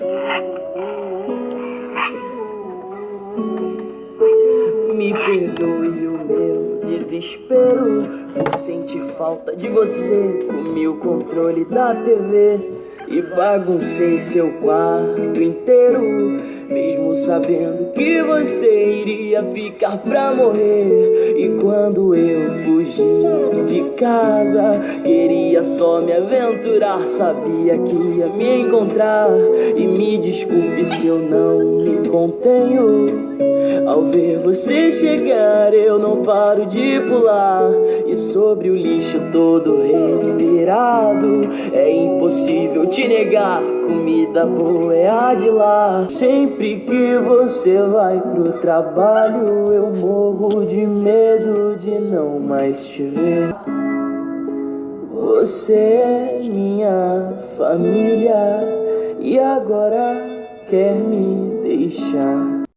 Me perdoe o meu desespero por sentir falta de você. Comi o controle da TV e baguncei seu quarto inteiro, mesmo sabendo que você iria ficar pra morrer. E quando eu fugi de casa, queria só me aventurar, sabia que ia me encontrar. E me desculpe se eu não me contenho, ao ver você chegar eu não paro de pular. E sobre o lixo todo revirado, é impossível te negar, comida boa é a de lá. Sempre que você vai pro trabalho, eu morro de medo de não mais te ver. Você é minha família e agora quer me deixar.